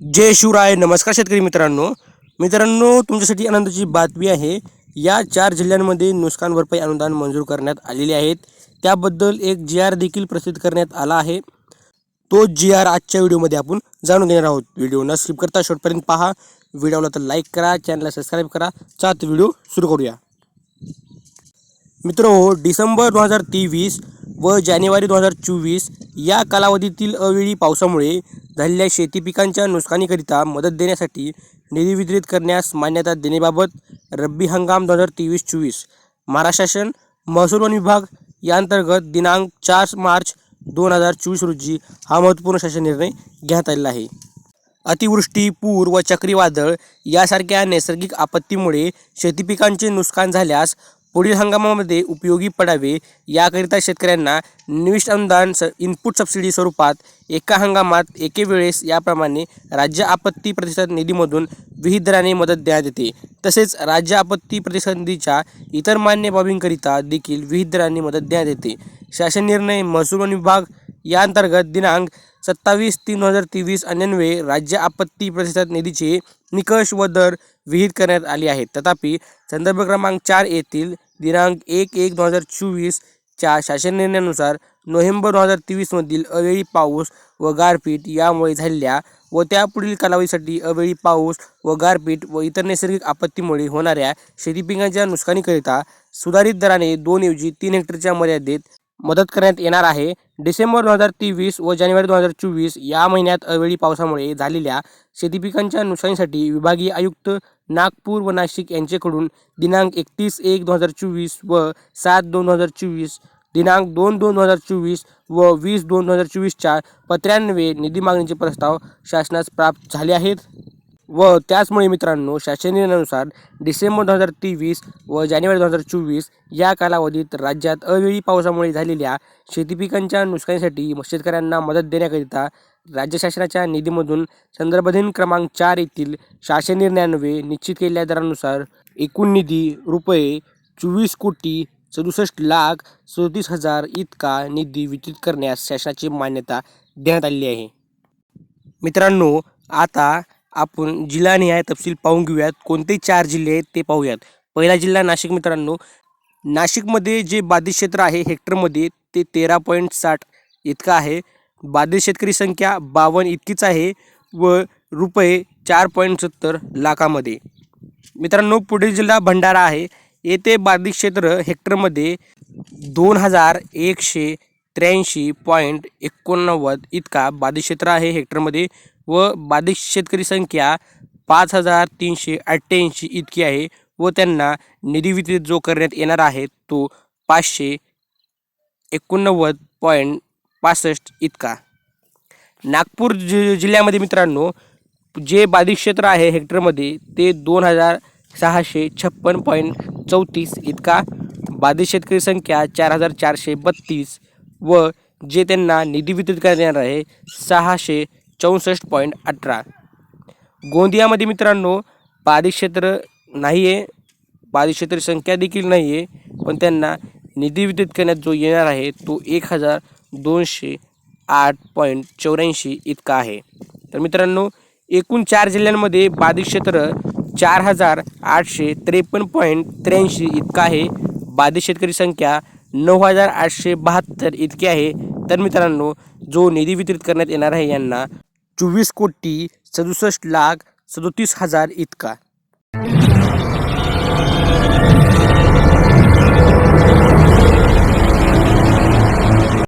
जय शिवराय. नमस्कार शेतकरी मित्रांनो तुमच्यासाठी आनंदाची बातमी आहे. या 4 जिल्ह्यांमध्ये नुकसान भरपाई अनुदान मंजूर करण्यात आलेले आहेत. त्याबद्दल एक GR देखील प्रसिद्ध करण्यात आला आहे. तो GR आजच्या व्हिडिओमध्ये आपण जाणून घेणार आहोत. व्हिडिओ न स्किप करता शेवटपर्यंत पहा. व्हिडिओला तर लाईक करा, चॅनलला सबस्क्राईब करा. चात व्हिडिओ सुरू करूया. मित्रांनो, डिसेंबर 2023 व जानेवारी 2024 या कालावधीतील अवेळी पावसामुळे झालेल्या शेती पिकांच्या नुकसानीकरिता मदत देण्यासाठी निधी वितरित करण्यास मान्यता देण्याबाबत रब्बी हंगाम 2023-24 महाराष्ट्र शासन महसूल वन विभाग यांतर्गत दिनांक 4 मार्च 2024 रोजी हा महत्त्वपूर्ण शासन निर्णय घेण्यात आलेला आहे. अतिवृष्टी, पूर व चक्रीवादळ यासारख्या नैसर्गिक आपत्तीमुळे शेती पिकांचे नुकसान झाल्यास पुढील हंगामामध्ये उपयोगी पडावे याकरिता शेतकऱ्यांना निविष्ट अनुदान इनपुट सबसिडी स्वरूपात एका हंगामात एके वेळेस याप्रमाणे राज्य आपत्ती प्रतिसाद निधीमधून विहित दराने मदत देण्यात येते. तसेच राज्य आपत्ती प्रतिसाद निधीच्या इतर मान्य बाबींकरिता देखील विहित दराने मदत देण्यात येते. शासन निर्णय महसूल वन विभाग यांतर्गत दिनांक 27/3/2023 अन्वये राज्य आपत्ती प्रतिसाद निधीचे निकष व दर विहित करण्यात आले आहेत. तथापि संदर्भ क्रमांक 4 येथील दिनांक 1/1/2024 च्या शासन निर्णयानुसार नोव्हेंबर 2023 मधील अवेळी पाऊस व गारपीट यामुळे झालेल्या व त्यापुढील कालावधीसाठी अवेळी पाऊस व गारपीट व इतर नैसर्गिक आपत्तीमुळे होणाऱ्या शेती पिकांच्या नुकसानीकरिता सुधारित दराने 2 ऐवजी 3 हेक्टरच्या मर्यादेत मदत करण्यात येणार आहे. डिसेंबर 2023 व जानेवारी 2024 या महिन्यात अवेळी पावसामुळे झालेल्या शेती पिकांच्या नुकसानीसाठी विभागीय आयुक्त नागपूर व नाशिक यांच्याकडून दिनांक 31/1/2024 व 7/2/2024 दिनांक 2/2/2024 व 20/2/2024 च्या पत्रान्वये निधी मागणीचे प्रस्ताव शासनास प्राप्त झाले आहेत. व त्याचमुळे मित्रांनो, शासन निर्णयानुसार डिसेंबर 2023 व जानेवारी 2024 या कालावधीत राज्यात अवेळी पावसामुळे झालेल्या शेती पिकांच्या नुकसानीसाठी शेतकऱ्यांना मदत देण्याकरिता राज्य शासनाच्या निधीमधून संदर्भदिन क्रमांक 4 येथील शासन निर्णयान्वये निश्चित केलेल्या दरानुसार एकूण निधी ₹24,67,37,37,000 इतका निधी वितरित करण्यास शासनाची मान्यता देण्यात आलेली आहे. मित्रांनो, आता आपण जिल्हानिहाय तपशील पाहून घेऊयात. कोणते 4 जिल्हे आहेत ते पाहूयात. पहिला जिल्हा नाशिक. मित्रांनो, नाशिकमध्ये जे बाधित क्षेत्र आहे हेक्टरमध्ये ते 13.60 इतका आहे. बाधित शेतकरी संख्या 52 इतकीच आहे व ₹4.70 लाखामध्ये. मित्रांनो, पुढील जिल्हा भंडारा आहे. येथे बाधित क्षेत्र हेक्टरमध्ये 2183.89 इतका बाधित क्षेत्र आहे हेक्टरमध्ये व बाधित शेतकरी संख्या 5388 इतकी आहे व त्यांना निधी वितरित जो करण्यात येणार आहे तो 589.65 इतका. नागपूर जिल्ह्यामध्ये मित्रांनो, जे बाधित क्षेत्र आहे हेक्टरमध्ये ते 2656.34 इतका. बाधित शेतकरी संख्या 4432 व जे त्यांना निधी वितरित करण्यात येणार आहे 664.18. गोंदियामध्ये मित्रांनो बाधित क्षेत्र नाही आहे, बाधित क्षेत्र संख्या देखील नाही आहे, पण त्यांना निधी वितरित करण्यात जो येणार आहे तो 1208.84 इतका आहे. तर मित्रांनो, एकूण 4 जिल्ह्यांमध्ये बाधित क्षेत्र 4853.83 इतका आहे. बाधित शेतकरी संख्या 9872 इतकी आहे. तर मित्रांनो, जो निधी वितरित करण्यात येणार आहे यांना 24,67,37,000 इतका.